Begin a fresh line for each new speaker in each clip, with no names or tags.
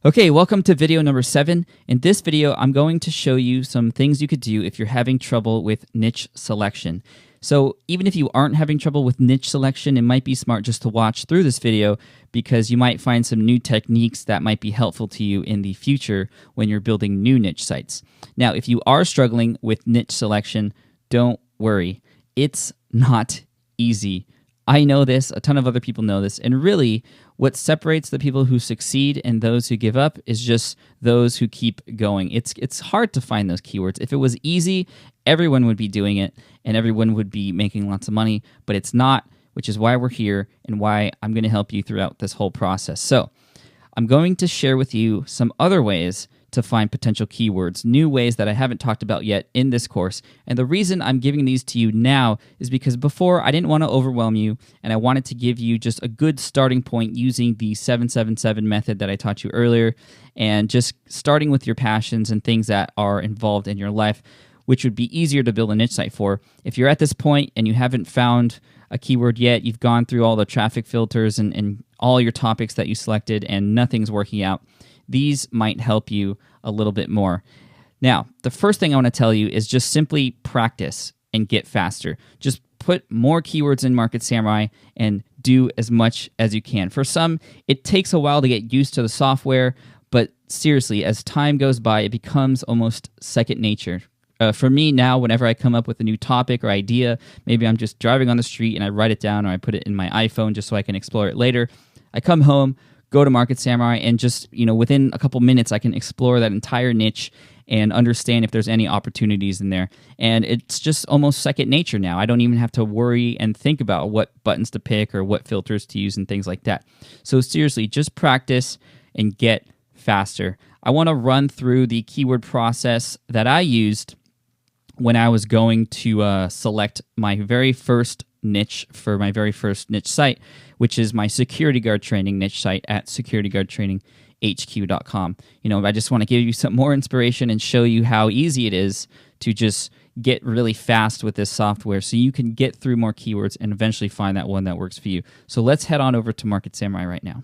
Okay, welcome to video number 7. In this video, I'm going to show you some things you could do if you're having trouble with niche selection. So even if you aren't having trouble with niche selection, it might be smart just to watch through this video because you might find some new techniques that might be helpful to you in the future when you're building new niche sites. Now, if you are struggling with niche selection, don't worry. It's not easy. I know this, a ton of other people know this, and really what separates the people who succeed and those who give up is just those who keep going. It's hard to find those keywords. If it was easy, everyone would be doing it and everyone would be making lots of money, but it's not, which is why we're here and why I'm going to help you throughout this whole process. So I'm going to share with you some other ways to find potential keywords, new ways that I haven't talked about yet in this course. And the reason I'm giving these to you now is because before I didn't want to overwhelm you and I wanted to give you just a good starting point using the 777 method that I taught you earlier and just starting with your passions and things that are involved in your life, which would be easier to build a niche site for. If you're at this point and you haven't found a keyword yet, you've gone through all the traffic filters and all your topics that you selected and nothing's working out, these might help you a little bit more. Now, the first thing I want to tell you is just simply practice and get faster. Just put more keywords in Market Samurai and do as much as you can. For some, it takes a while to get used to the software, but seriously, as time goes by, it becomes almost second nature. For me now, whenever I come up with a new topic or idea, maybe I'm just driving on the street and I write it down or I put it in my iPhone just so I can explore it later. I come home, go to Market Samurai, and just, within a couple minutes, I can explore that entire niche and understand if there's any opportunities in there. And it's just almost second nature now. I don't even have to worry and think about what buttons to pick or what filters to use and things like that. So seriously, just practice and get faster. I want to run through the keyword process that I used when I was going to select my very first niche for my very first niche site, which is my security guard training niche site at securityguardtraininghq.com. I just want to give you some more inspiration and show you how easy it is to just get really fast with this software so you can get through more keywords and eventually find that one that works for you. So let's head on over to Market Samurai right now.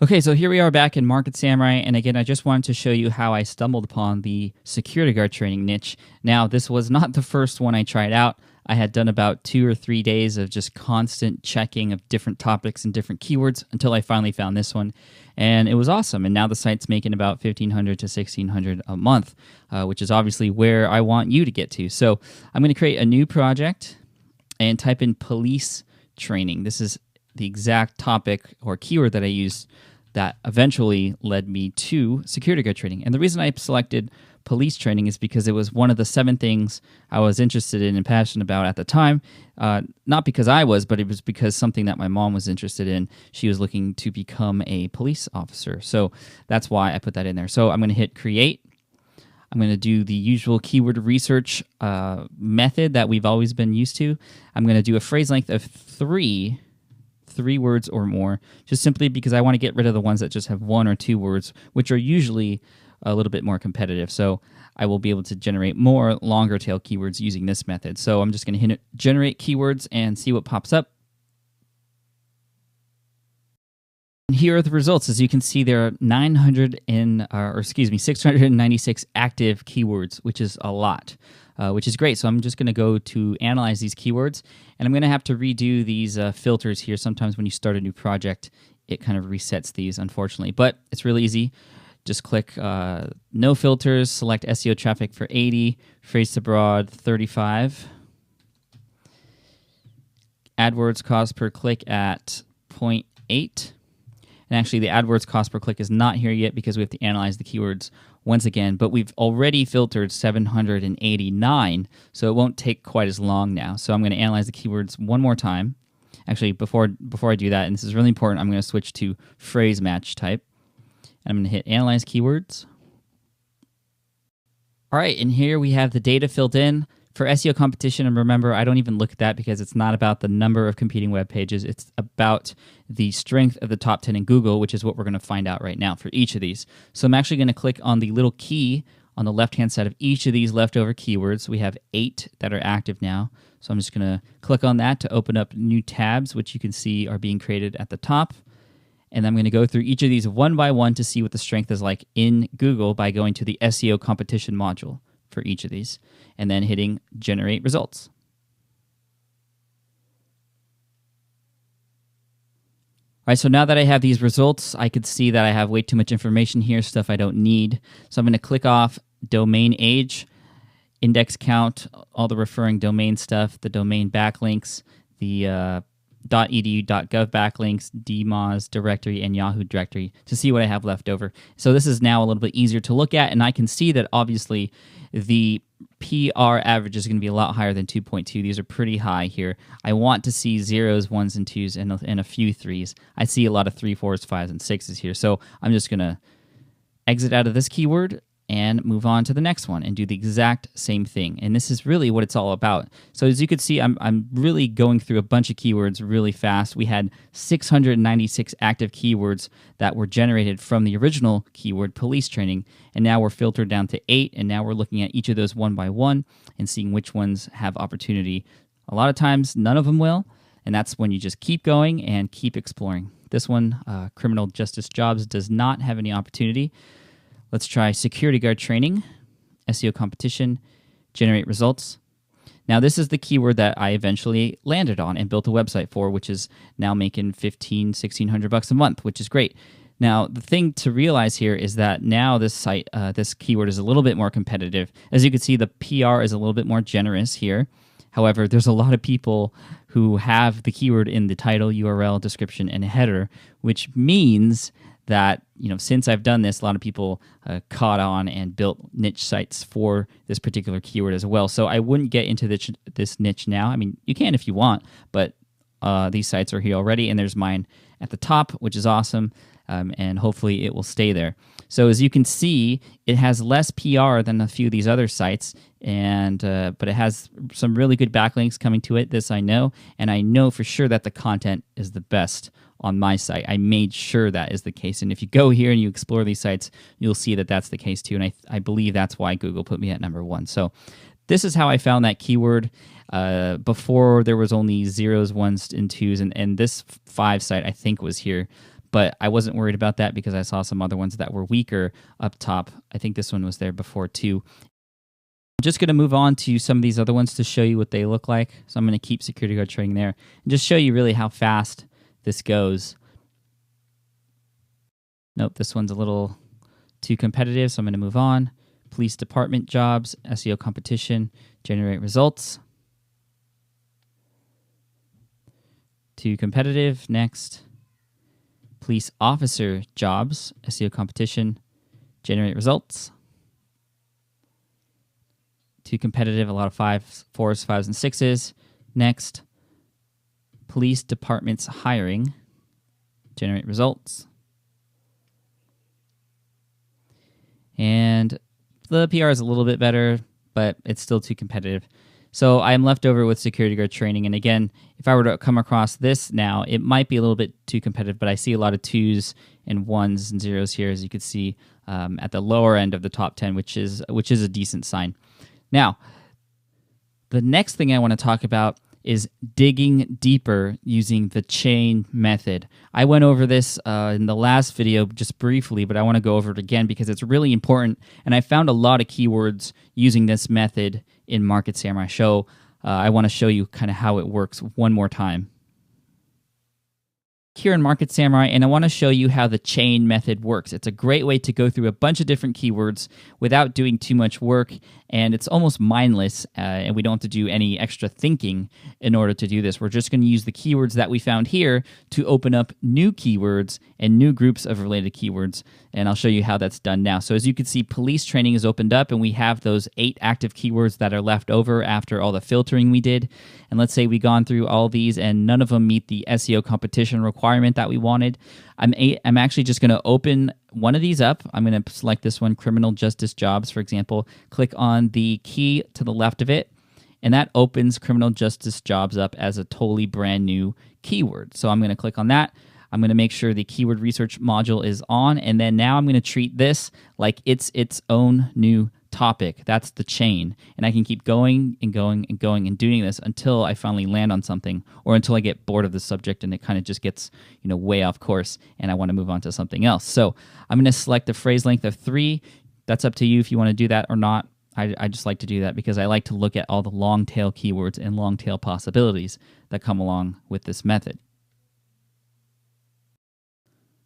Okay, so here we are back in Market Samurai, and again, I just wanted to show you how I stumbled upon the security guard training niche. Now, this was not the first one I tried out. I had done about 2 or 3 days of just constant checking of different topics and different keywords until I finally found this one, and it was awesome. And now the site's making about $1,500 to $1,600 a month, which is obviously where I want you to get to. So I'm going to create a new project and type in police training. This is the exact topic or keyword that I used that eventually led me to security guard training. And the reason I selected police training is because it was one of the 7 things I was interested in and passionate about at the time. Not because I was, but it was because something that my mom was interested in. She was looking to become a police officer. So that's why I put that in there. So I'm going to hit create. I'm going to do the usual keyword research method that we've always been used to. I'm going to do a phrase length of 3 words or more, just simply because I want to get rid of the ones that just have 1 or 2 words, which are usually a little bit more competitive. So I will be able to generate more longer tail keywords using this method. So I'm just going to hit generate keywords and see what pops up. And here are the results. As you can see, there are 696 active keywords, which is a lot. Which is great. So I'm just going to go to analyze these keywords, and I'm going to have to redo these filters here. Sometimes when you start a new project, it kind of resets these, unfortunately. But it's really easy. Just click no filters, select SEO traffic for 80, phrase to broad 35, AdWords cost per click at 0.8. And actually, the AdWords cost per click is not here yet because we have to analyze the keywords once again, but we've already filtered 789, so it won't take quite as long now. So I'm going to analyze the keywords one more time. Actually, before I do that, and this is really important, I'm going to switch to phrase match type. And I'm going to hit analyze keywords. All right, and here we have the data filled in. For SEO competition, and remember, I don't even look at that because it's not about the number of competing web pages. It's about the strength of the top 10 in Google, which is what we're going to find out right now for each of these. So I'm actually going to click on the little key on the left-hand side of each of these leftover keywords. We have 8 that are active now. So I'm just going to click on that to open up new tabs, which you can see are being created at the top. And I'm going to go through each of these one by one to see what the strength is like in Google by going to the SEO competition module for each of these and then hitting generate results. All right, so now that I have these results, I could see that I have way too much information here, stuff I don't need. So I'm going to click off domain age, index count, all the referring domain stuff, the domain backlinks, the .edu, .gov backlinks, DMOZ directory, and Yahoo directory to see what I have left over. So this is now a little bit easier to look at, and I can see that obviously the PR average is going to be a lot higher than 2.2. These are pretty high here. I want to see zeros, ones, and twos, and a few threes. I see a lot of 3, 4s, 5s, and 6s here. So I'm just going to exit out of this keyword and move on to the next one and do the exact same thing. And this is really what it's all about. So as you can see, I'm really going through a bunch of keywords really fast. We had 696 active keywords that were generated from the original keyword police training, and now we're filtered down to 8, and now we're looking at each of those one by one and seeing which ones have opportunity. A lot of times, none of them will, and that's when you just keep going and keep exploring. This one, criminal justice jobs, does not have any opportunity. Let's try security guard training, SEO competition, generate results. Now this is the keyword that I eventually landed on and built a website for, which is now making $1,600 a month, which is great. Now the thing to realize here is that now this site, this keyword is a little bit more competitive. As you can see, the PR is a little bit more generous here. However, there's a lot of people who have the keyword in the title, URL, description, and header, which means that, you know, since I've done this, a lot of people caught on and built niche sites for this particular keyword as well. So I wouldn't get into this niche now. I mean, you can if you want, but these sites are here already, and there's mine at the top, which is awesome, and hopefully it will stay there. So as you can see, it has less PR than a few of these other sites, and but it has some really good backlinks coming to it. This I know, and I know for sure that the content is the best on my site. I made sure that is the case, and if you go here and you explore these sites, you'll see that that's the case too, and I believe that's why Google put me at #1. So this is how I found that keyword. Before there was only zeros, ones, and twos, and this 5 site I think was here, but I wasn't worried about that because I saw some other ones that were weaker up top. I think this one was there before too. I'm just going to move on to some of these other ones to show you what they look like. So I'm going to keep security guard training there and just show you really how fast this goes. Nope, this one's a little too competitive, so I'm going to move on. Police department jobs, SEO competition, generate results. Too competitive, next. Police officer jobs, SEO competition, generate results. Too competitive, a lot of 5s, 4s, 5s, and 6s. Next. Police departments hiring, generate results. And the PR is a little bit better, but it's still too competitive. So I'm left over with security guard training. And again, if I were to come across this now, it might be a little bit too competitive, but I see a lot of 2s and 1s and 0s here, as you can see at the lower end of the top 10, which is a decent sign. Now, the next thing I want to talk about is digging deeper using the chain method. I went over this in the last video just briefly, but I want to go over it again because it's really important, and I found a lot of keywords using this method in Market Samurai. So I want to show you kind of how it works one more time. Here in Market Samurai, and I want to show you how the chain method works. It's a great way to go through a bunch of different keywords without doing too much work, and it's almost mindless, and we don't have to do any extra thinking in order to do this. We're just going to use the keywords that we found here to open up new keywords and new groups of related keywords, and I'll show you how that's done now. So as you can see, police training is opened up, and we have those 8 active keywords that are left over after all the filtering we did. And let's say we've gone through all these, and none of them meet the SEO competition requirement that we wanted. I'm actually just going to open one of these up. I'm going to select this one, criminal justice jobs, for example. Click on the key to the left of it, and that opens criminal justice jobs up as a totally brand new keyword. So I'm going to click on that. I'm going to make sure the keyword research module is on, and then now I'm going to treat this like it's its own new topic. That's the chain. And I can keep going and going and going and doing this until I finally land on something, or until I get bored of the subject and it kind of just gets, way off course and I want to move on to something else. So I'm going to select a phrase length of 3. That's up to you if you want to do that or not. I just like to do that because I like to look at all the long tail keywords and long tail possibilities that come along with this method.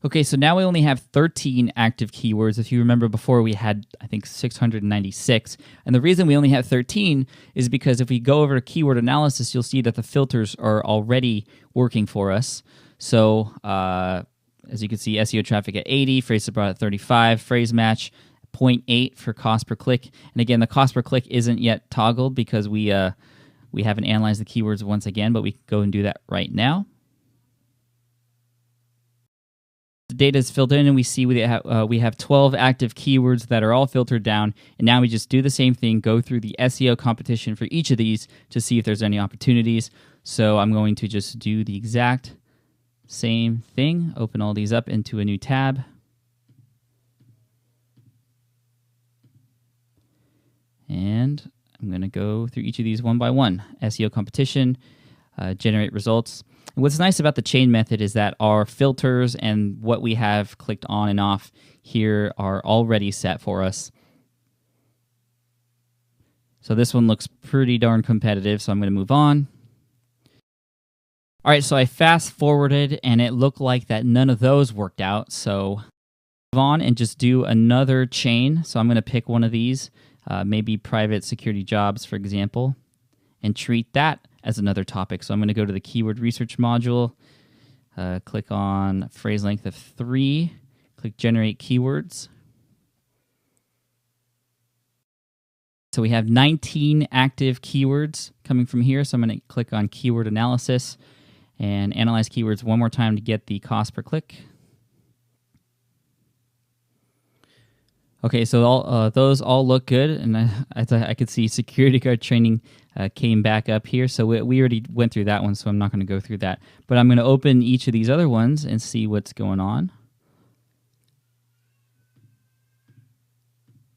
Okay, so now we only have 13 active keywords. If you remember before, we had, I think, 696. And the reason we only have 13 is because if we go over to keyword analysis, you'll see that the filters are already working for us. So as you can see, SEO traffic at 80, phrase support at 35, phrase match 0.8 for cost per click. And again, the cost per click isn't yet toggled because we haven't analyzed the keywords once again, but we can go and do that right now. The data is filtered in, and we see we have 12 active keywords that are all filtered down. And now we just do the same thing, go through the SEO competition for each of these to see if there's any opportunities. So I'm going to just do the exact same thing, open all these up into a new tab. And I'm going to go through each of these one by one. SEO competition, generate results. And what's nice about the chain method is that our filters and what we have clicked on and off here are already set for us. So this one looks pretty darn competitive, so I'm going to move on. All right, so I fast forwarded and it looked like that none of those worked out. So move on and just do another chain. So I'm going to pick one of these. Maybe private security jobs, for example, and treat that as another topic. So I'm going to go to the keyword research module, click on phrase length of 3, click generate keywords. So we have 19 active keywords coming from here. So I'm going to click on keyword analysis and analyze keywords one more time to get the cost per click. Okay, so those all look good, and I could see security guard training came back up here. So we already went through that one, so I'm not going to go through that. But I'm going to open each of these other ones and see what's going on.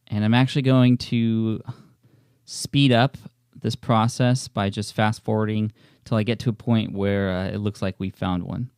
And I'm actually going to speed up this process by just fast forwarding till I get to a point where it looks like we found one.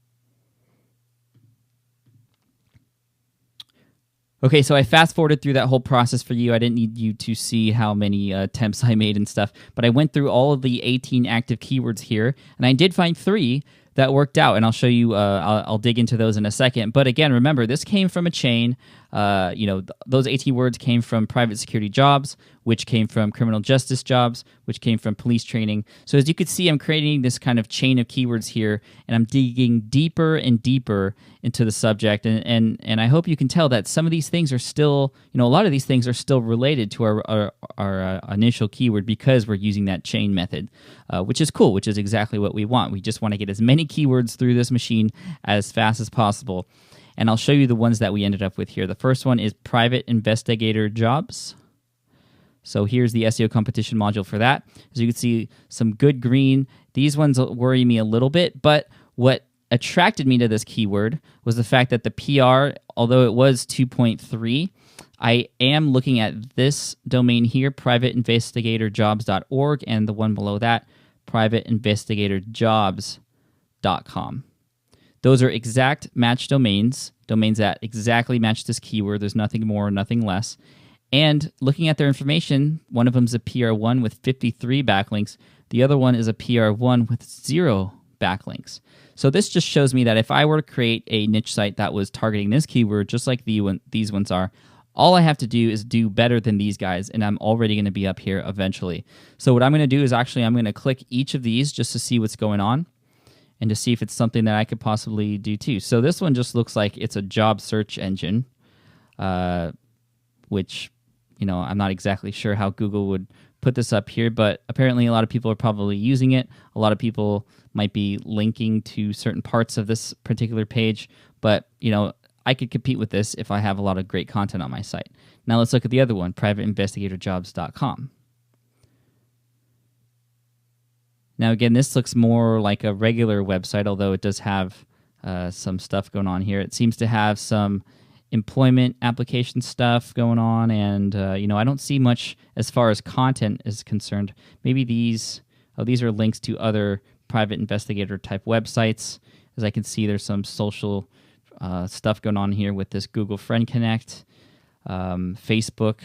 Okay, so I fast forwarded through that whole process for you. I didn't need you to see how many attempts I made and stuff, but I went through all of the 18 active keywords here, and I did find 3 that worked out, and I'll show you, I'll dig into those in a second. But again, remember, this came from a chain. Those 18 words came from private security jobs, which came from criminal justice jobs, which came from police training. So as you can see, I'm creating this kind of chain of keywords here, and I'm digging deeper and deeper into the subject. And I hope you can tell that some of these things are still, a lot of these things are still related to our initial keyword because we're using that chain method, which is cool, which is exactly what we want. We just want to get as many keywords through this machine as fast as possible. And I'll show you the ones that we ended up with here. The first one is private investigator jobs. So here's the SEO competition module for that. As you can see, some good green. These ones worry me a little bit, but what attracted me to this keyword was the fact that the PR, although it was 2.3, I am looking at this domain here, privateinvestigatorjobs.org, and the one below that, privateinvestigatorjobs.com. Those are exact match domains that exactly match this keyword. There's nothing more, nothing less. And looking at their information, one of them is a PR1 with 53 backlinks. The other one is a PR1 with 0 backlinks. So this just shows me that if I were to create a niche site that was targeting this keyword, just like these ones are, all I have to do is do better than these guys, and I'm already going to be up here eventually. So what I'm going to do is actually I'm going to click each of these just to see what's going on and to see if it's something that I could possibly do too. So this one just looks like it's a job search engine, which, I'm not exactly sure how Google would put this up here, but apparently a lot of people are probably using it. A lot of people might be linking to certain parts of this particular page, but, I could compete with this if I have a lot of great content on my site. Now let's look at the other one, privateinvestigatorjobs.com. Now again, this looks more like a regular website, although it does have some stuff going on here. It seems to have some employment application stuff going on, and I don't see much as far as content is concerned. Maybe these are links to other private investigator type websites. As I can see, there's some social stuff going on here with this Google Friend Connect, Facebook,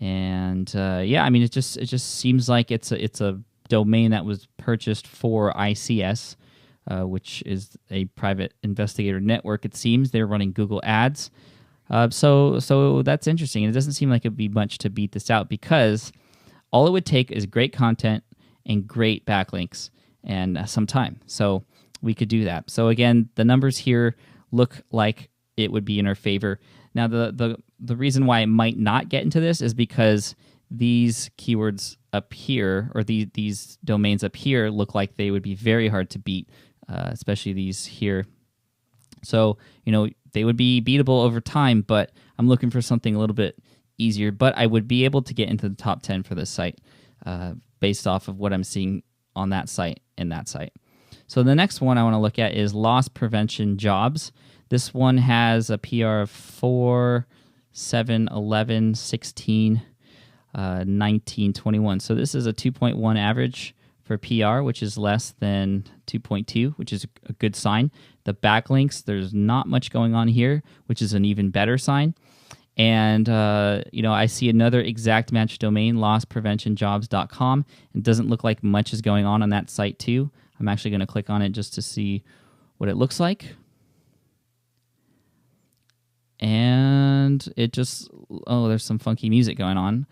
and it just seems like it's a domain that was purchased for ICS, which is a private investigator network. It seems they're running Google Ads, so that's interesting. And it doesn't seem like it'd be much to beat this out, because all it would take is great content and great backlinks and some time. So we could do that. So again, the numbers here look like it would be in our favor. Now, the reason why it might not get into this is because these keywords up here, or these domains up here, look like they would be very hard to beat, especially these here. So, they would be beatable over time, but I'm looking for something a little bit easier. But I would be able to get into the top 10 for this site based off of what I'm seeing on that site and that site. So the next one I want to look at is loss prevention jobs. This one has a PR of 4, 7, 11, 16, 19, 21. So this is a 2.1 average for PR, which is less than 2.2, which is a good sign. The backlinks, there's not much going on here, which is an even better sign. And, I see another exact match domain, losspreventionjobs.com. It doesn't look like much is going on that site too. I'm actually going to click on it just to see what it looks like. And it just, there's some funky music going on.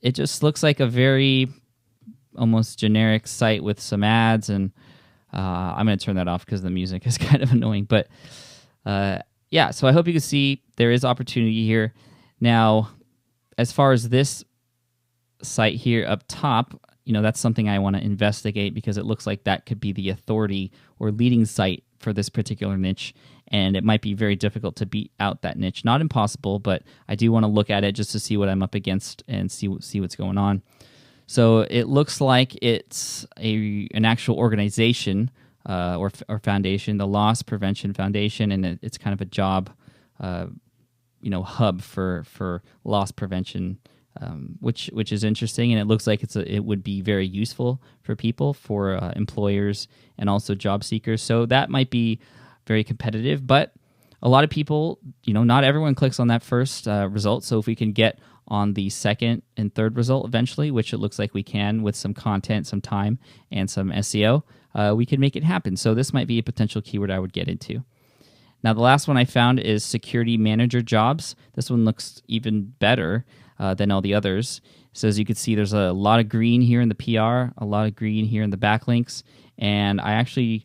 It just looks like a very almost generic site with some ads, and I'm going to turn that off because the music is kind of annoying. But so I hope you can see there is opportunity here. Now, as far as this site here up top, that's something I want to investigate, because it looks like that could be the authority or leading site for this particular niche, and it might be very difficult to beat out that niche. Not impossible, but I do want to look at it just to see what I'm up against and see what's going on. So it looks like it's an actual organization or foundation, the Loss Prevention Foundation, and it's kind of a job hub for loss prevention, which is interesting, and it looks like it would be very useful for people, for employers, and also job seekers. So that might be very competitive, but a lot of people, not everyone clicks on that first result. So if we can get on the second and third result eventually, which it looks like we can with some content, some time, and some SEO, we can make it happen. So this might be a potential keyword I would get into. Now, the last one I found is security manager jobs. This one looks even better than all the others. So as you can see, there's a lot of green here in the PR, a lot of green here in the backlinks, and I actually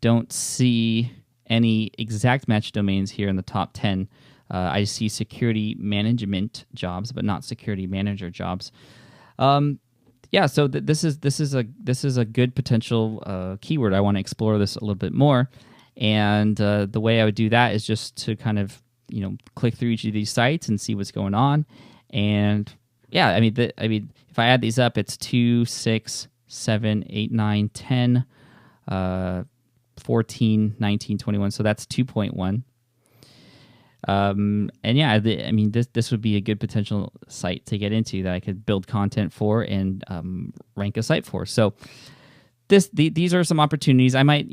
don't see any exact match domains here in the top 10. I see security management jobs, but not security manager jobs. So this is a good potential keyword. I want to explore this a little bit more, and the way I would do that is just to kind of click through each of these sites and see what's going on. And if I add these up, it's 2, 6, 7, 8, 9, 10, 14, 19, 21. So that's 2.1. This would be a good potential site to get into that I could build content for and rank a site for. So these are some opportunities. I might,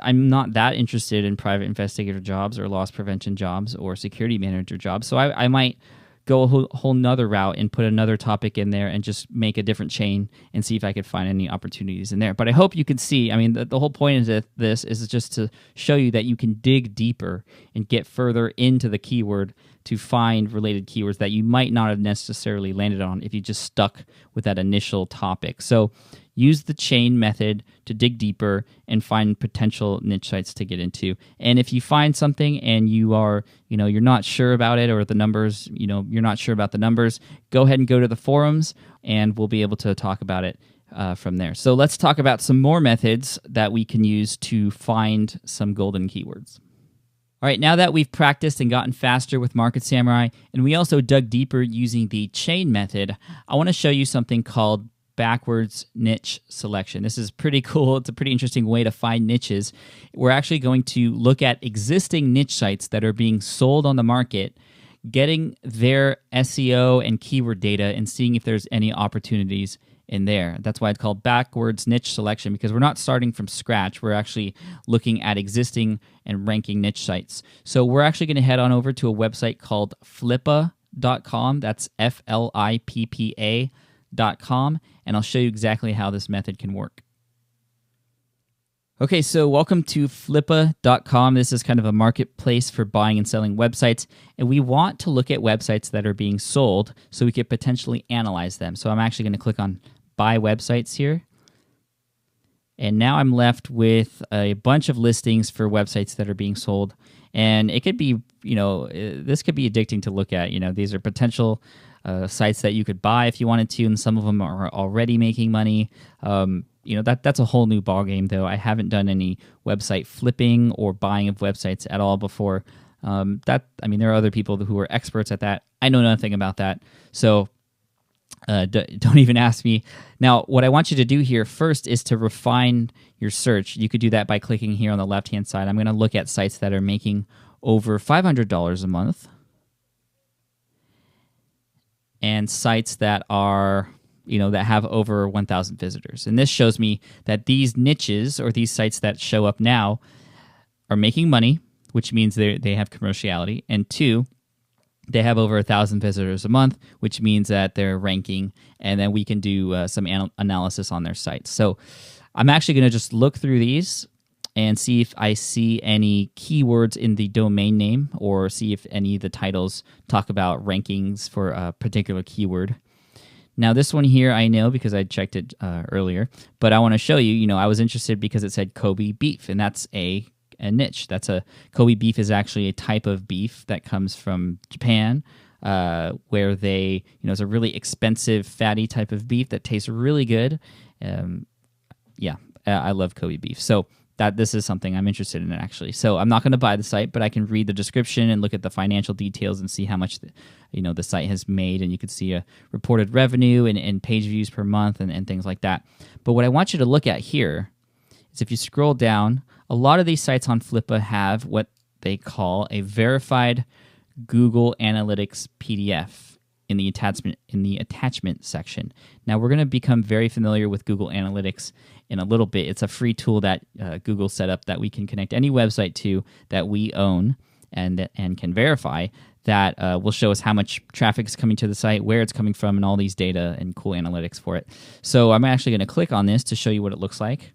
I'm not that interested in private investigator jobs or loss prevention jobs or security manager jobs. So I might go a whole nother route and put another topic in there and just make a different chain and see if I could find any opportunities in there. But I hope you can see, the whole point of this is just to show you that you can dig deeper and get further into the keyword to find related keywords that you might not have necessarily landed on if you just stuck with that initial topic. So use the chain method to dig deeper and find potential niche sites to get into. And if you find something and you are, you're not sure about it, or the numbers, you're not sure about the numbers, go ahead and go to the forums and we'll be able to talk about it from there. So let's talk about some more methods that we can use to find some golden keywords. All right, now that we've practiced and gotten faster with Market Samurai, and we also dug deeper using the chain method, I want to show you something called backwards niche selection. This is pretty cool. It's a pretty interesting way to find niches. We're actually going to look at existing niche sites that are being sold on the market, getting their SEO and keyword data and seeing if there's any opportunities in there. That's why it's called backwards niche selection, because we're not starting from scratch. We're actually looking at existing and ranking niche sites. So we're actually going to head on over to a website called flippa.com. That's FLIPPA.com, and I'll show you exactly how this method can work. Okay, so welcome to flippa.com. This is kind of a marketplace for buying and selling websites, and we want to look at websites that are being sold so we could potentially analyze them. So I'm actually going to click on Buy Websites here, and now I'm left with a bunch of listings for websites that are being sold, and it could be, this could be addicting to look at. These are potential sites that you could buy if you wanted to, and some of them are already making money. That's a whole new ballgame, though. I haven't done any website flipping or buying of websites at all before. There are other people who are experts at that. I know nothing about that, so don't even ask me. Now, what I want you to do here first is to refine your search. You could do that by clicking here on the left-hand side. I'm going to look at sites that are making over $500 a month and sites that are that have over 1,000 visitors. And this shows me that these niches or these sites that show up now are making money, which means they have commerciality. And two, they have over 1,000 visitors a month, which means that they're ranking, and then we can do some analysis on their sites. So I'm actually going to just look through these and see if I see any keywords in the domain name or see if any of the titles talk about rankings for a particular keyword. Now, this one here I know because I checked it earlier, but I want to show you, I was interested because it said Kobe beef, and that's a niche. Kobe beef is actually a type of beef that comes from Japan, where it's a really expensive, fatty type of beef that tastes really good. I love Kobe beef. So this is something I'm interested in, actually. So I'm not going to buy the site, but I can read the description and look at the financial details and see how much the site has made, and you can see a reported revenue and page views per month and things like that. But what I want you to look at here is if you scroll down, a lot of these sites on Flippa have what they call a verified Google Analytics PDF in the attachment section. Now we're going to become very familiar with Google Analytics in a little bit. It's a free tool that Google set up that we can connect any website to that we own and can verify that will show us how much traffic is coming to the site, where it's coming from, and all these data and cool analytics for it. So I'm actually going to click on this to show you what it looks like.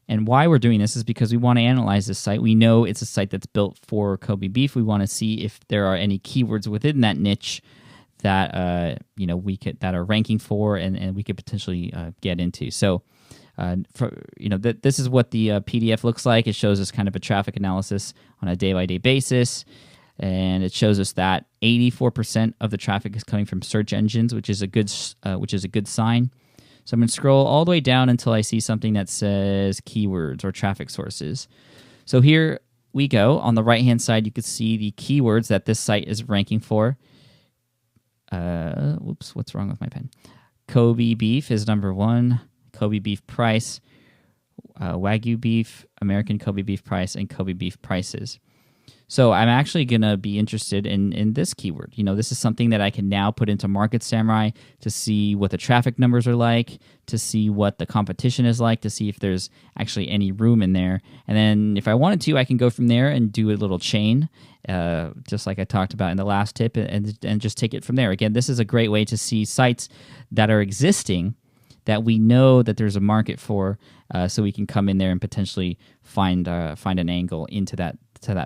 And why we're doing this is because we want to analyze this site. We know it's a site that's built for Kobe beef. We want to see if there are any keywords within that niche that that are ranking for and we could potentially get into. So this is what the PDF looks like. It shows us kind of a traffic analysis on a day-by-day basis, and it shows us that 84% of the traffic is coming from search engines, which is a good sign. So I'm going to scroll all the way down until I see something that says keywords or traffic sources. So here we go. On the right-hand side, you can see the keywords that this site is ranking for. Whoops, what's wrong with my pen? Kobe beef is number one. Kobe beef price, Wagyu beef, American Kobe beef price, and Kobe beef prices. So I'm actually going to be interested in this keyword. This is something that I can now put into Market Samurai to see what the traffic numbers are like, to see what the competition is like, to see if there's actually any room in there. And then if I wanted to, I can go from there and do a little chain, just like I talked about in the last tip, and just take it from there. Again, this is a great way to see sites that are existing that we know that there's a market for, so we can come in there and potentially find an angle into that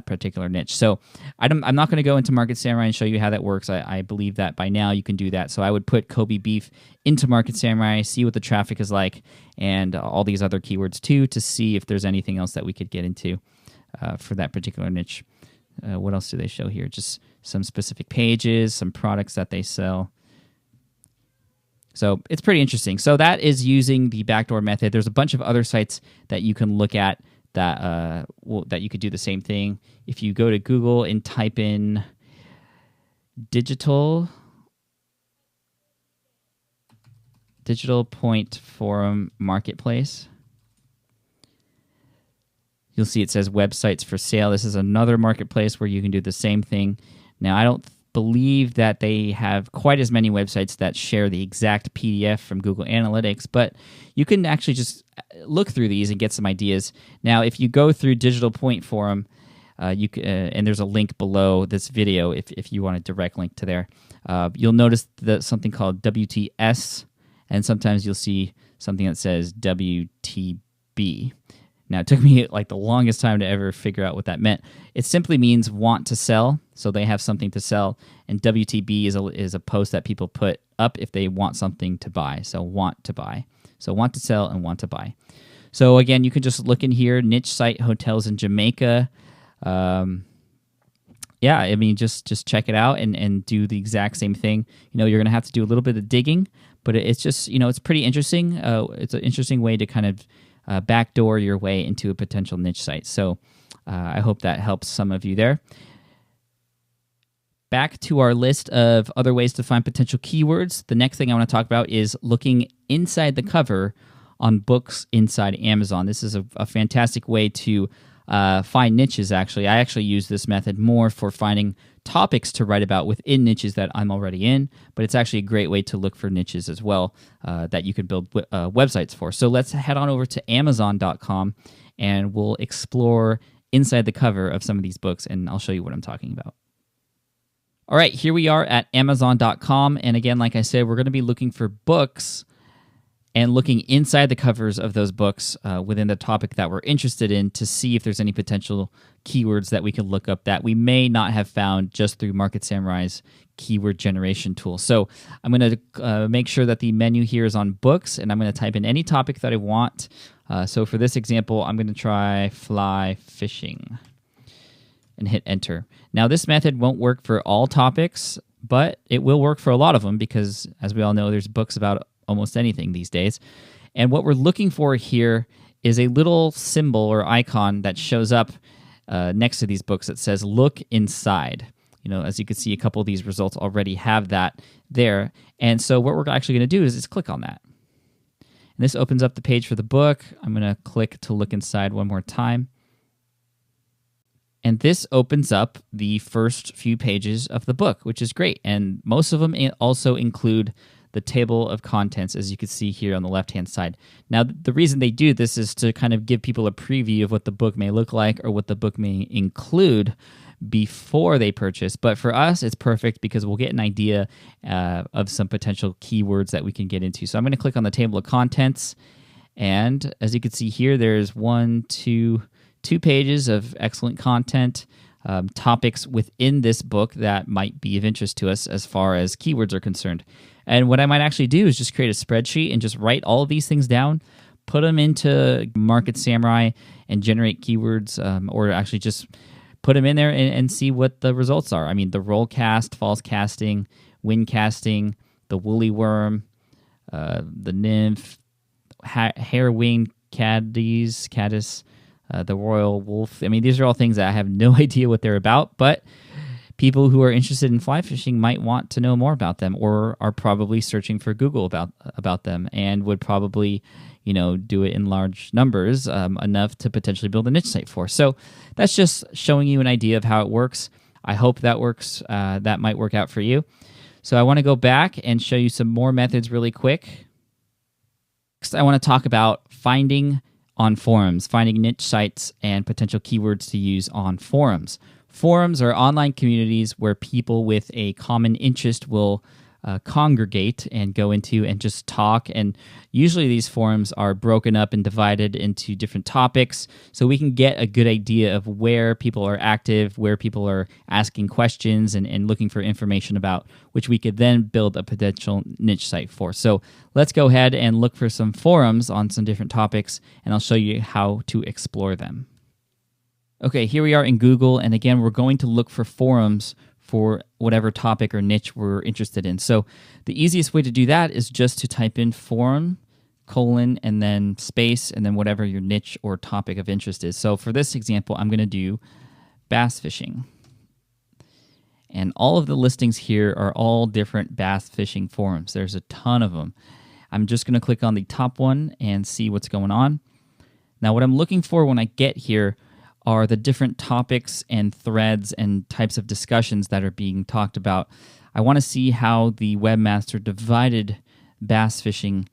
particular niche. So I'm not going to go into Market Samurai and show you how that works. I believe that by now you can do that. So I would put Kobe beef into Market Samurai, see what the traffic is like, and all these other keywords too, to see if there's anything else that we could get into for that particular niche. What else do they show here? Just some specific pages, some products that they sell. So it's pretty interesting. So that is using the backdoor method. There's a bunch of other sites that you can look at that you could do the same thing. If you go to Google and type in digital Digital Point Forum Marketplace. You'll see it says websites for sale. This is another marketplace where you can do the same thing. Now, I don't believe that they have quite as many websites that share the exact PDF from Google Analytics, but you can actually just look through these and get some ideas. Now, if you go through Digital Point Forum, and there's a link below this video if you want a direct link to there, you'll notice that something called WTS, and sometimes you'll see something that says WTB. Now, it took me like the longest time to ever figure out what that meant. It simply means want to sell, so they have something to sell, and WTB is a post that people put up if they want something to buy, so want to buy. So want to sell and want to buy. So again, you can just look in here, niche site hotels in Jamaica. Yeah, I mean, just check it out and do the exact same thing. You know, you're going to have to do a little bit of digging, but it's just, you know, it's pretty interesting. It's an interesting way to kind of backdoor your way into a potential niche site. So I hope that helps some of you there. Back to our list of other ways to find potential keywords. The next thing I want to talk about is looking inside the cover on books inside Amazon. This is a fantastic way to find niches, actually. I actually use this method more for finding topics to write about within niches that I'm already in, but it's actually a great way to look for niches as well that you could build websites for. So let's head on over to Amazon.com and we'll explore inside the cover of some of these books, and I'll show you what I'm talking about. All right, here we are at Amazon.com, and again, like I said, we're going to be looking for books and looking inside the covers of those books within the topic that we're interested in to see if there's any potential keywords that we could look up that we may not have found just through Market Samurai's keyword generation tool. So I'm going to make sure that the menu here is on books, and I'm going to type in any topic that I want. So for this example, I'm going to try fly fishing and hit enter. Now, this method won't work for all topics, but it will work for a lot of them because, as we all know, there's books about almost anything these days. And what we're looking for here is a little symbol or icon that shows up next to these books that says look inside. You know, as you can see, a couple of these results already have that there. And so what we're actually going to do is just click on that. And this opens up the page for the book. I'm going to click to look inside one more time. And this opens up the first few pages of the book, which is great. And most of them also include the table of contents, as you can see here on the left-hand side. Now, the reason they do this is to kind of give people a preview of what the book may look like or what the book may include before they purchase. But for us, it's perfect because we'll get an idea of some potential keywords that we can get into. So I'm going to click on the table of contents. And as you can see here, there's two pages of excellent content, topics within this book that might be of interest to us as far as keywords are concerned. And what I might actually do is just create a spreadsheet and just write all of these things down, put them into Market Samurai and generate keywords, or actually just put them in there and see what the results are. I mean, the roll cast, false casting, wind casting, the woolly worm, the nymph, hair-winged caddis, the royal wolf. I mean, these are all things that I have no idea what they're about, but people who are interested in fly fishing might want to know more about them, or are probably searching for Google about them, and would probably, you know, do it in large numbers, enough to potentially build a niche site for. So that's just showing you an idea of how it works. I hope that works. That might work out for you. So I want to go back and show you some more methods really quick. Next, I want to talk about finding on forums, finding niche sites and potential keywords to use on forums. Forums are online communities where people with a common interest will congregate and go into and just talk. And usually these forums are broken up and divided into different topics, so we can get a good idea of where people are active, where people are asking questions and looking for information about, which we could then build a potential niche site for. So let's go ahead and look for some forums on some different topics, and I'll show you how to explore them. Okay, here we are in Google, and again, we're going to look for forums for whatever topic or niche we're interested in. So the easiest way to do that is just to type in forum, and then space, and then whatever your niche or topic of interest is. So for this example, I'm going to do bass fishing. And all of the listings here are all different bass fishing forums. There's a ton of them. I'm just going to click on the top one and see what's going on. Now, what I'm looking for when I get here are the different topics and threads and types of discussions that are being talked about. I want to see how the webmaster divided bass fishing,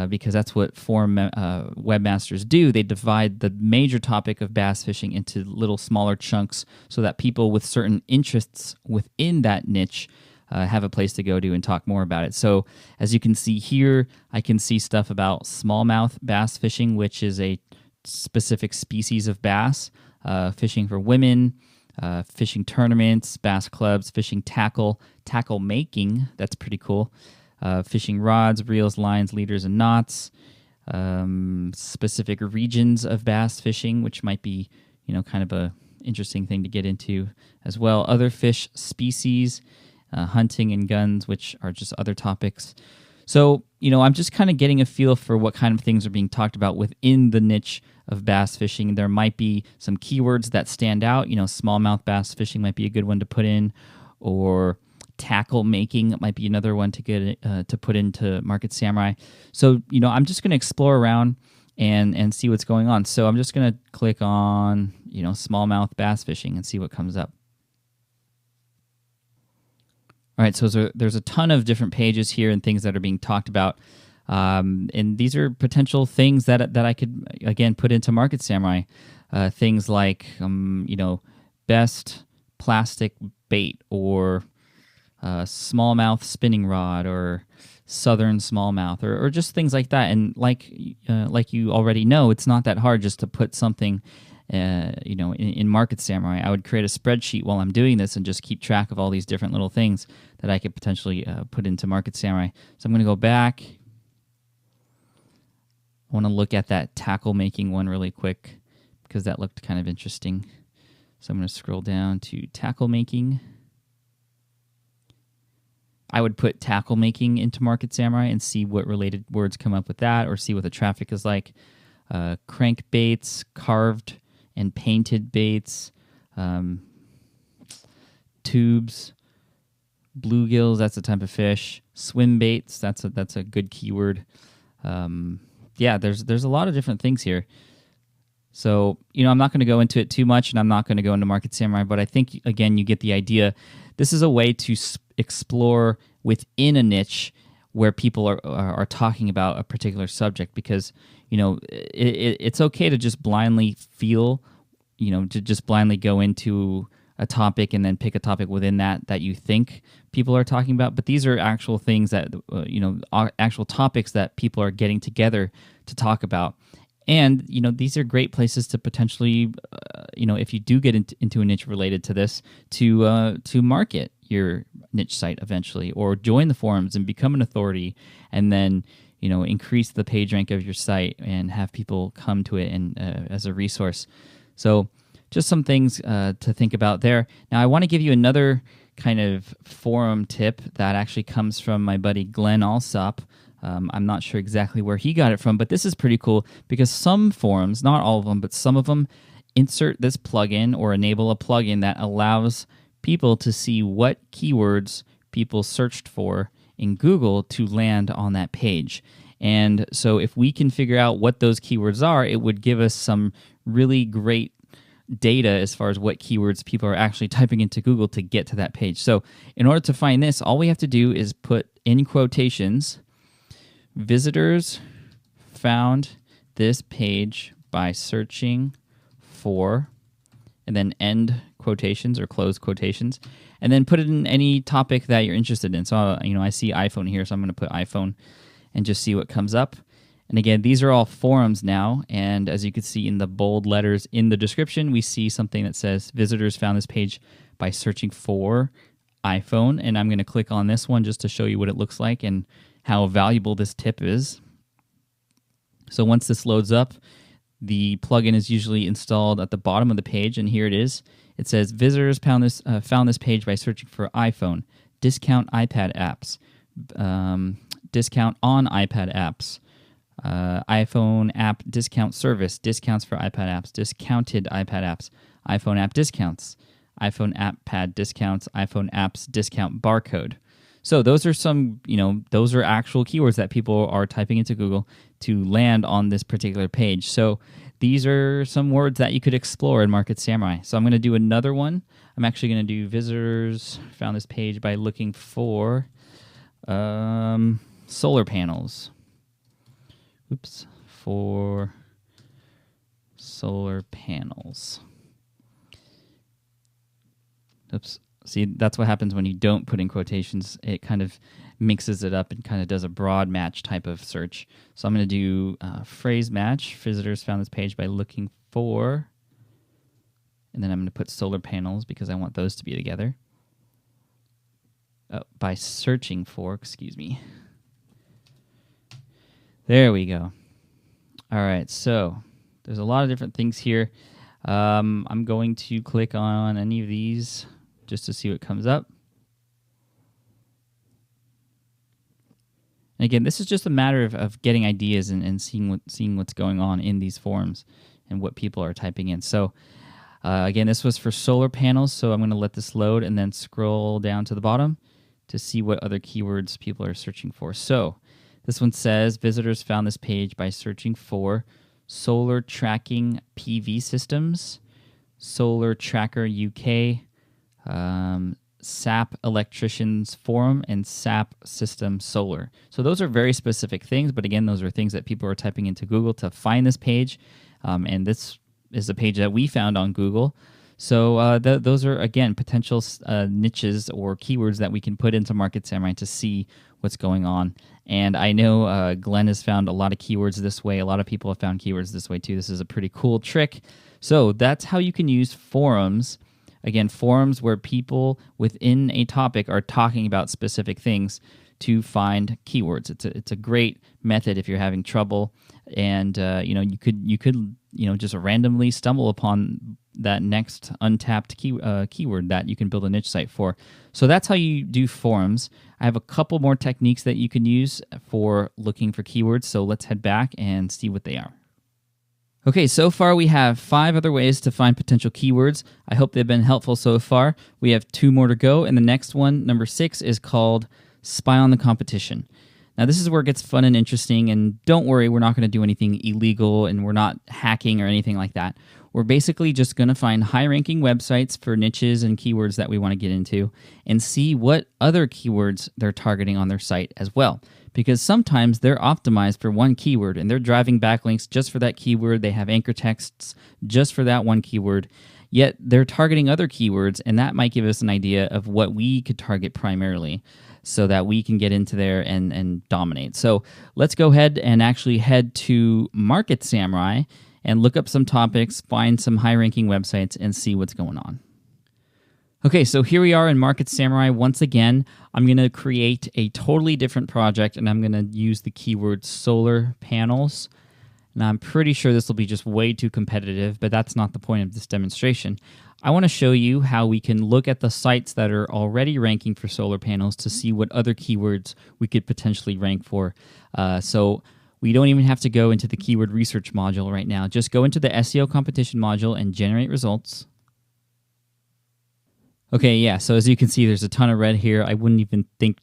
because that's what forum webmasters do. They divide the major topic of bass fishing into little smaller chunks so that people with certain interests within that niche have a place to go to and talk more about it. So as you can see here, I can see stuff about smallmouth bass fishing, which is a specific species of bass, fishing for women, fishing tournaments, bass clubs, fishing tackle making, that's pretty cool, fishing rods, reels, lines, leaders, and knots, specific regions of bass fishing, which might be, kind of a interesting thing to get into as well. Other fish species, hunting and guns, which are just other topics. So, I'm just kind of getting a feel for what kind of things are being talked about within the niche of bass fishing. There might be some keywords that stand out. Smallmouth bass fishing might be a good one to put in, or tackle making might be another one to get to put into Market Samurai. So, I'm just going to explore around and see what's going on. So I'm just going to click on, smallmouth bass fishing and see what comes up. All right, so there's a ton of different pages here and things that are being talked about. And these are potential things that I could, again, put into Market Samurai. Things like, best plastic bait, or smallmouth spinning rod, or southern smallmouth, or just things like that. And like you already know, it's not that hard just to put something in Market Samurai. I would create a spreadsheet while I'm doing this and just keep track of all these different little things that I could potentially put into Market Samurai. So I'm going to go back. I want to look at that tackle making one really quick because that looked kind of interesting. So I'm going to scroll down to tackle making. I would put tackle making into Market Samurai and see what related words come up with that, or see what the traffic is like. Crankbaits, carved and painted baits, tubes, bluegills, that's a type of fish. Swim baits, that's a good keyword. There's a lot of different things here. So, I'm not going to go into it too much, and I'm not going to go into Market Samurai, but I think, again, you get the idea. This is a way to explore within a niche where people are talking about a particular subject, because, it's okay to just blindly feel, to just blindly go into a topic and then pick a topic within that you think people are talking about. But these are actual things that, are actual topics that people are getting together to talk about. And, these are great places to potentially, if you do get into a niche related to this, to market your niche site eventually, or join the forums and become an authority, and then, increase the page rank of your site and have people come to it and as a resource. So just some things to think about there. Now, I want to give you another kind of forum tip that actually comes from my buddy Glenn Alsop. I'm not sure exactly where he got it from, but this is pretty cool because some forums, not all of them, but some of them insert this plugin or enable a plugin that allows people to see what keywords people searched for in Google to land on that page. And so if we can figure out what those keywords are, it would give us some really great data as far as what keywords people are actually typing into Google to get to that page. So in order to find this, all we have to do is put in quotations, visitors found this page by searching for, and then end quotations or close quotations, and then put it in any topic that you're interested in. So, I see iPhone here, so I'm going to put iPhone and just see what comes up. And again, these are all forums now, and as you can see in the bold letters in the description, we see something that says visitors found this page by searching for iPhone, and I'm going to click on this one just to show you what it looks like and how valuable this tip is. So once this loads up, the plugin is usually installed at the bottom of the page, and here it is. It says visitors found this page by searching for iPhone, discount iPad apps, discount on iPad apps, iPhone app discount service, discounts for iPad apps, discounted iPad apps, iPhone app discounts, iPhone app pad discounts, iPhone apps discount barcode. So those are some, those are actual keywords that people are typing into Google to land on this particular page. So these are some words that you could explore in Market Samurai. So I'm going to do another one. I'm actually going to do visitors found this page by looking for solar panels. Oops, for solar panels. Oops. See, that's what happens when you don't put in quotations. It kind of mixes it up and kind of does a broad match type of search. So I'm going to do phrase match. Visitors found this page by looking for, and then I'm going to put solar panels because I want those to be together. By searching for, excuse me. There we go. All right, so there's a lot of different things here. I'm going to click on any of these just to see what comes up. And again, this is just a matter of getting ideas and seeing what's going on in these forums and what people are typing in. So again, this was for solar panels, so I'm going to let this load and then scroll down to the bottom to see what other keywords people are searching for. So this one says, visitors found this page by searching for solar tracking PV systems, solar tracker UK, SAP Electricians Forum, and SAP System Solar. So those are very specific things, but again, those are things that people are typing into Google to find this page, and this is a page that we found on Google. So those are, again, potential niches or keywords that we can put into Market Samurai to see what's going on. And I know Glenn has found a lot of keywords this way. A lot of people have found keywords this way too. This is a pretty cool trick. So that's how you can use forums. Again, forums where people within a topic are talking about specific things to find keywords. It's a great method if you're having trouble, and you could just randomly stumble upon that next untapped keyword that you can build a niche site for. So that's how you do forums. I have a couple more techniques that you can use for looking for keywords. So let's head back and see what they are. Okay, so far we have 5 other ways to find potential keywords. I hope they've been helpful so far. We have 2 more to go, and the next one, number 6, is called Spy on the Competition. Now this is where it gets fun and interesting, and don't worry, we're not going to do anything illegal, and we're not hacking or anything like that. We're basically just going to find high-ranking websites for niches and keywords that we want to get into and see what other keywords they're targeting on their site as well. Because sometimes they're optimized for one keyword and they're driving backlinks just for that keyword. They have anchor texts just for that one keyword. Yet they're targeting other keywords, and that might give us an idea of what we could target primarily so that we can get into there and dominate. So let's go ahead and actually head to Market Samurai and look up some topics, find some high-ranking websites, and see what's going on. Okay, so here we are in Market Samurai. Once again, I'm going to create a totally different project, and I'm going to use the keyword solar panels. And I'm pretty sure this will be just way too competitive, but that's not the point of this demonstration. I want to show you how we can look at the sites that are already ranking for solar panels to see what other keywords we could potentially rank for. So we don't even have to go into the keyword research module right now. Just go into the SEO competition module and generate results. Okay, yeah, so as you can see, there's a ton of red here. I wouldn't even think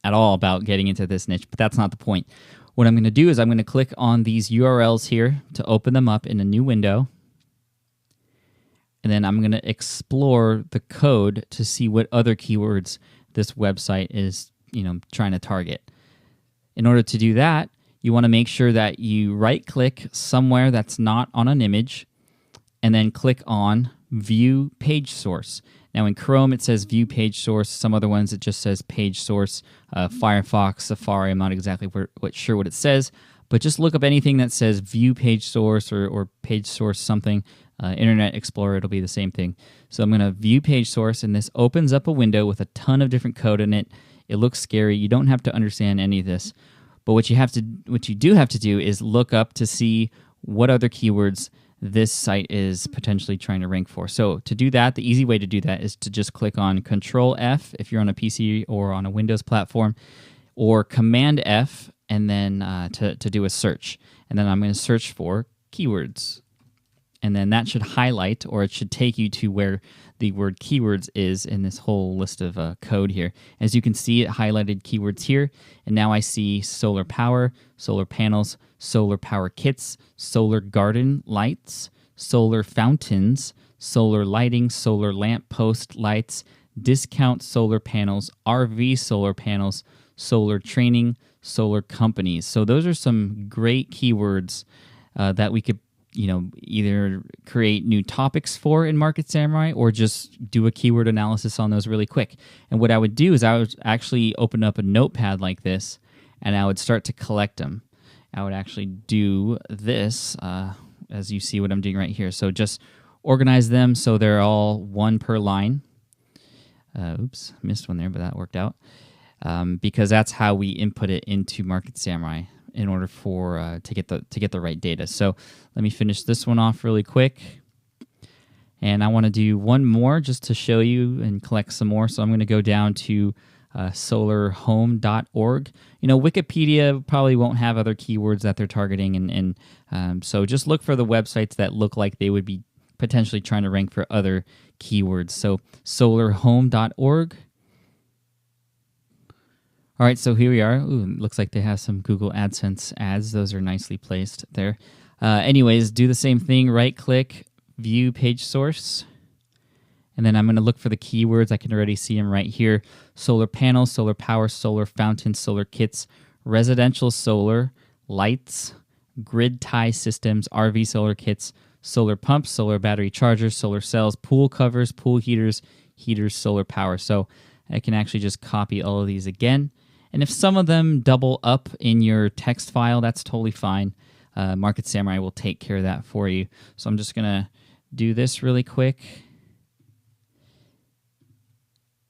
at all about getting into this niche, but that's not the point. What I'm going to do is I'm going to click on these URLs here to open them up in a new window. And then I'm going to explore the code to see what other keywords this website is, trying to target. In order to do that, you want to make sure that you right-click somewhere that's not on an image, and then click on View Page Source. Now in Chrome, it says View Page Source. Some other ones, it just says Page Source. Firefox, Safari, I'm not exactly sure what it says, but just look up anything that says View Page Source or Page Source something. Internet Explorer, it'll be the same thing. So I'm going to View Page Source, and this opens up a window with a ton of different code in it. It looks scary. You don't have to understand any of this, but what you do have to do is look up to see what other keywords this site is potentially trying to rank for. So to do that, the easy way to do that is to just click on Control F if you're on a PC or on a Windows platform, or Command F, and then to do a search. And then I'm going to search for keywords. and then that should highlight, or it should take you to where the word keywords is in this whole list of code here. As you can see, it highlighted keywords here, and now I see solar power, solar panels, solar power kits, solar garden lights, solar fountains, solar lighting, solar lamp post lights, discount solar panels, RV solar panels, solar training, solar companies. So those are some great keywords that we could either create new topics for in Market Samurai or just do a keyword analysis on those really quick. And what I would do is I would actually open up a notepad like this, and I would start to collect them. I would actually do this, as you see what I'm doing right here. So just organize them so they're all one per line. Oops, missed one there, but that worked out. Because that's how we input it into Market Samurai in order for to get the right data. So let me finish this one off really quick. And I want to do one more just to show you and collect some more. So I'm going to go down to solarhome.org. Wikipedia probably won't have other keywords that they're targeting, and so just look for the websites that look like they would be potentially trying to rank for other keywords. So solarhome.org. All right, so here we are. Ooh, looks like they have some Google AdSense ads. Those are nicely placed there. Anyways, do the same thing. Right-click, view page source. And then I'm going to look for the keywords. I can already see them right here. Solar panels, solar power, solar fountains, solar kits, residential solar, lights, grid tie systems, RV solar kits, solar pumps, solar battery chargers, solar cells, pool covers, pool heaters, solar power. So I can actually just copy all of these again. And if some of them double up in your text file, that's totally fine. Market Samurai will take care of that for you. So I'm just going to do this really quick.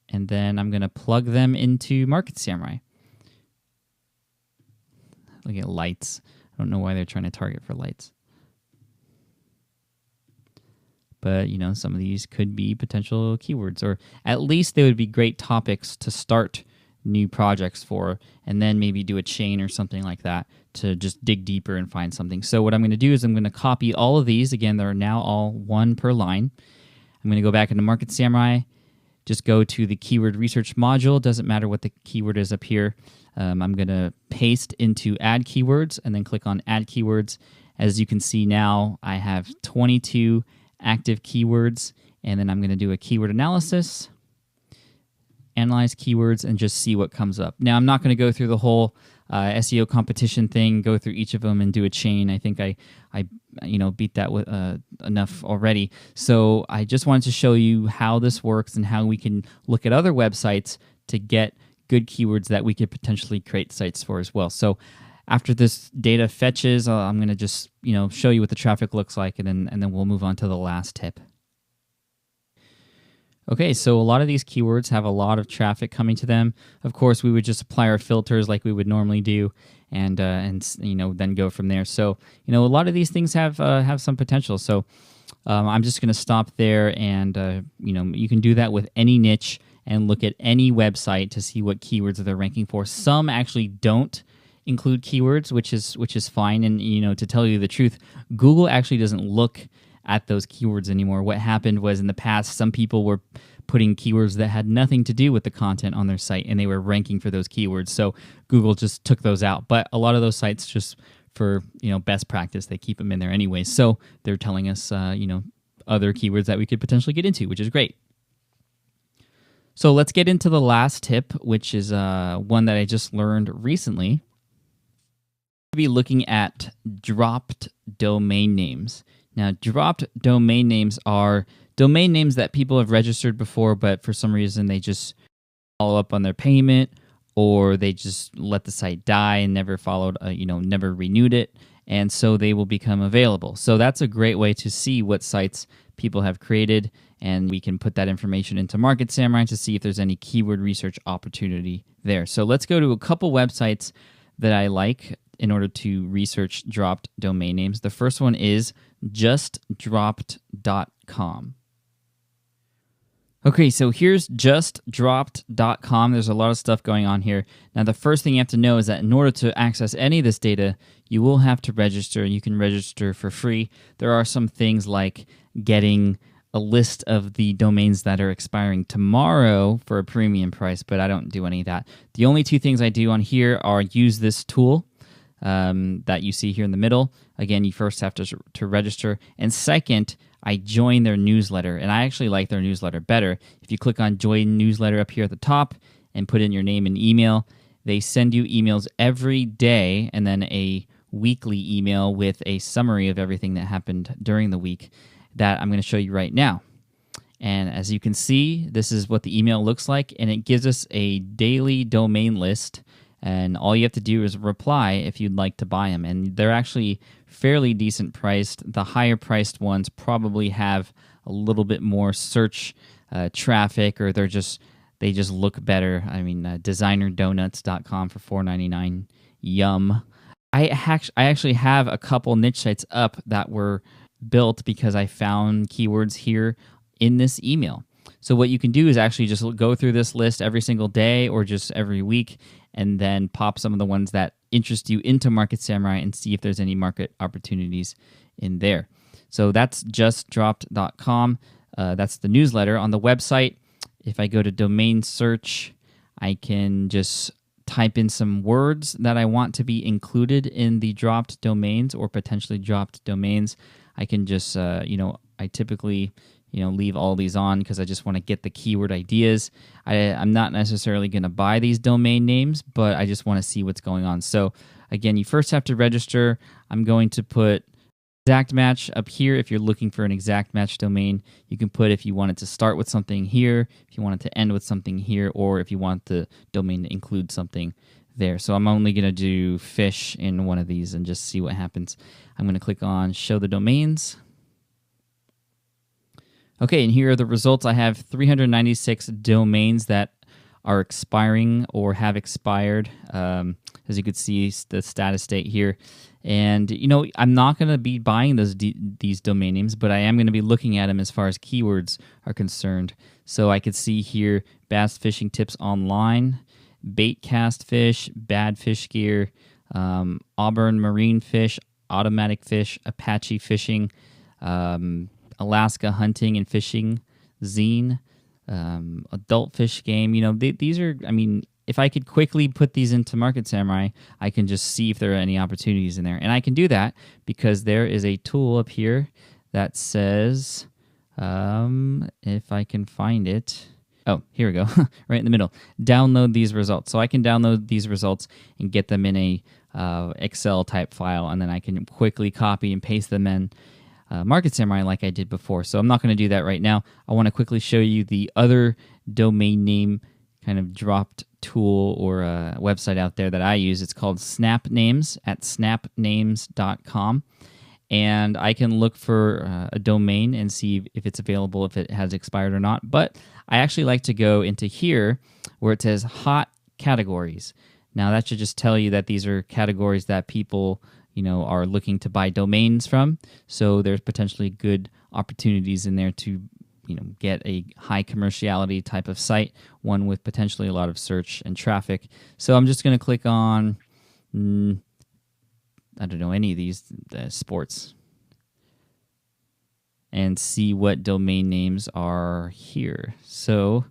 And then I'm going to plug them into Market Samurai. Look at lights. I don't know why they're trying to target for lights. But, some of these could be potential keywords, or at least they would be great topics to start new projects for, and then maybe do a chain or something like that to just dig deeper and find something. So what I'm going to do is I'm going to copy all of these. Again, they're now all one per line. I'm going to go back into Market Samurai, just go to the keyword research module. Doesn't matter what the keyword is up here. I'm going to paste into add keywords and then click on add keywords. As you can see now, I have 22 active keywords, and then I'm going to do a keyword analysis, analyze keywords, and just see what comes up. Now, I'm not going to go through the whole SEO competition thing, go through each of them and do a chain. I think I beat that with enough already. So I just wanted to show you how this works and how we can look at other websites to get good keywords that we could potentially create sites for as well. So after this data fetches, I'm going to just show you what the traffic looks like, and then we'll move on to the last tip. Okay, so a lot of these keywords have a lot of traffic coming to them. Of course, we would just apply our filters like we would normally do, and then go from there. So a lot of these things have some potential. So I'm just going to stop there, and you can do that with any niche and look at any website to see what keywords they're ranking for. Some actually don't include keywords, which is fine. And to tell you the truth, Google actually doesn't look at those keywords anymore. What happened was, in the past, some people were putting keywords that had nothing to do with the content on their site, and they were ranking for those keywords. So Google just took those out. But a lot of those sites, just for best practice, they keep them in there anyway. So they're telling us other keywords that we could potentially get into, which is great. So let's get into the last tip, which is one that I just learned recently. We'll be looking at dropped domain names. Now, dropped domain names are domain names that people have registered before, but for some reason they just follow up on their payment, or they just let the site die and never followed, never renewed it, and so they will become available. So that's a great way to see what sites people have created, and we can put that information into Market Samurai to see if there's any keyword research opportunity there. So let's go to a couple websites that I like in order to research dropped domain names. The first one is justdropped.com. Okay, so here's just dropt.com. There's a lot of stuff going on here. Now, the first thing you have to know is that in order to access any of this data, you will have to register. You can register for free. There are some things like getting a list of the domains that are expiring tomorrow for a premium price, but I don't do any of that. The only two things I do on here are use this tool that you see here in the middle. Again, you first have to register. And second, I join their newsletter, and I actually like their newsletter better. If you click on Join Newsletter up here at the top and put in your name and email, they send you emails every day and then a weekly email with a summary of everything that happened during the week that I'm going to show you right now. And as you can see, this is what the email looks like, and it gives us a daily domain list, and all you have to do is reply if you'd like to buy them. And they're actually fairly decent priced. The higher priced ones probably have a little bit more search traffic, or they just look better. I mean, designerdonuts.com for $4.99. Yum. I actually have a couple niche sites up that were built because I found keywords here in this email. So what you can do is actually just go through this list every single day or just every week, and then pop some of the ones that interest you into Market Samurai and see if there's any market opportunities in there. So that's justdropt.com. That's the newsletter. On the website, if I go to domain search, I can just type in some words that I want to be included in the dropped domains or potentially dropped domains. I can just, I typically leave all these on because I just want to get the keyword ideas. I'm not necessarily going to buy these domain names, but I just want to see what's going on. So again, you first have to register. I'm going to put exact match up here. If you're looking for an exact match domain, you can put if you want it to start with something here, if you want it to end with something here, or if you want the domain to include something there. So I'm only going to do fish in one of these and just see what happens. I'm going to click on show the domains. Okay, and here are the results. I have 396 domains that are expiring or have expired. As you can see, the status date here. And, I'm not going to be buying these domain names, but I am going to be looking at them as far as keywords are concerned. So I could see here, Bass Fishing Tips Online, Bait Cast Fish, Bad Fish Gear, Auburn Marine Fish, Automatic Fish, Apache Fishing, Alaska Hunting and Fishing Zine, Adult Fish Game. These are, if I could quickly put these into Market Samurai, I can just see if there are any opportunities in there. And I can do that because there is a tool up here that says, if I can find it. Oh, here we go, right in the middle. Download these results. So I can download these results and get them in a Excel type file, and then I can quickly copy and paste them in Market Samurai like I did before. So I'm not going to do that right now. I want to quickly show you the other domain name kind of dropped tool or a website out there that I use. It's called SnapNames at snapnames.com. And I can look for a domain and see if it's available, if it has expired or not. But I actually like to go into here where it says hot categories. Now that should just tell you that these are categories that people are looking to buy domains from. So there's potentially good opportunities in there to, get a high commerciality type of site, one with potentially a lot of search and traffic. So I'm just going to click on, I don't know, any of these sports and see what domain names are here. So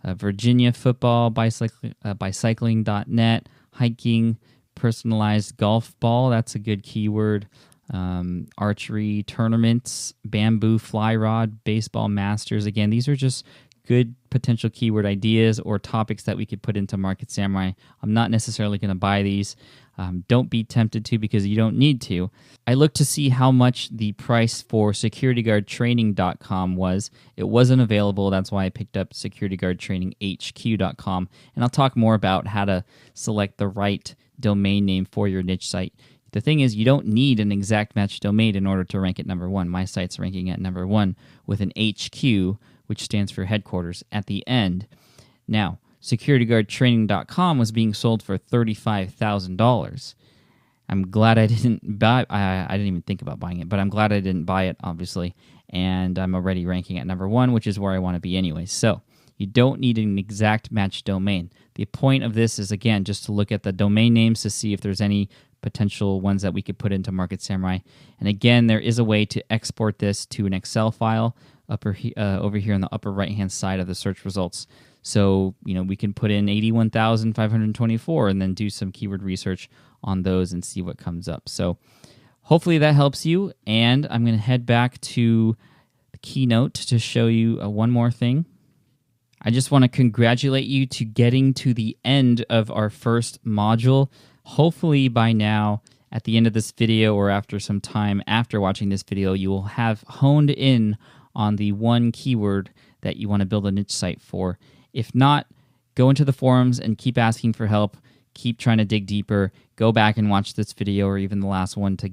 Virginia football, bicycling.net, hiking, personalized golf ball, that's a good keyword. Archery tournaments, bamboo fly rod, baseball masters. Again, these are just good potential keyword ideas or topics that we could put into Market Samurai. I'm not necessarily going to buy these. Don't be tempted to because you don't need to. I looked to see how much the price for securityguardtraining.com was. It wasn't available. That's why I picked up securityguardtraininghq.com. And I'll talk more about how to select the right domain name for your niche site. The thing is, you don't need an exact match domain in order to rank at number one. My site's ranking at number one with an HQ, which stands for headquarters, at the end. Now, securityguardtraining.com was being sold for $35,000. I'm glad I didn't buy. I didn't even think about buying it, but I'm glad I didn't buy it, obviously. And I'm already ranking at number 1, which is where I want to be anyway. So you don't need an exact match domain. The point of this is, again, just to look at the domain names to see if there's any potential ones that we could put into Market Samurai. And again, there is a way to export this to an Excel file over here on the upper right-hand side of the search results. So, we can put in 81,524 and then do some keyword research on those and see what comes up. So hopefully that helps you. And I'm going to head back to the keynote to show you one more thing. I just want to congratulate you to getting to the end of our first module. Hopefully by now, at the end of this video or after some time after watching this video, you will have honed in on the one keyword that you want to build a niche site for. If not, go into the forums and keep asking for help. Keep trying to dig deeper. Go back and watch this video or even the last one to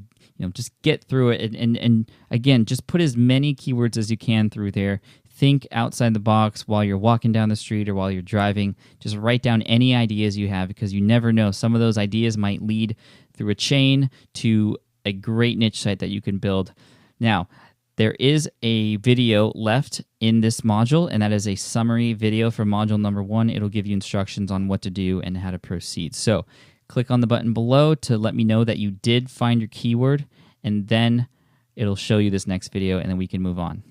just get through it. And again, just put as many keywords as you can through there. Think outside the box while you're walking down the street or while you're driving. Just write down any ideas you have, because you never know. Some of those ideas might lead through a chain to a great niche site that you can build. Now, there is a video left in this module, and that is a summary video for module number 1. It'll give you instructions on what to do and how to proceed. So click on the button below to let me know that you did find your keyword, and then it'll show you this next video, and then we can move on.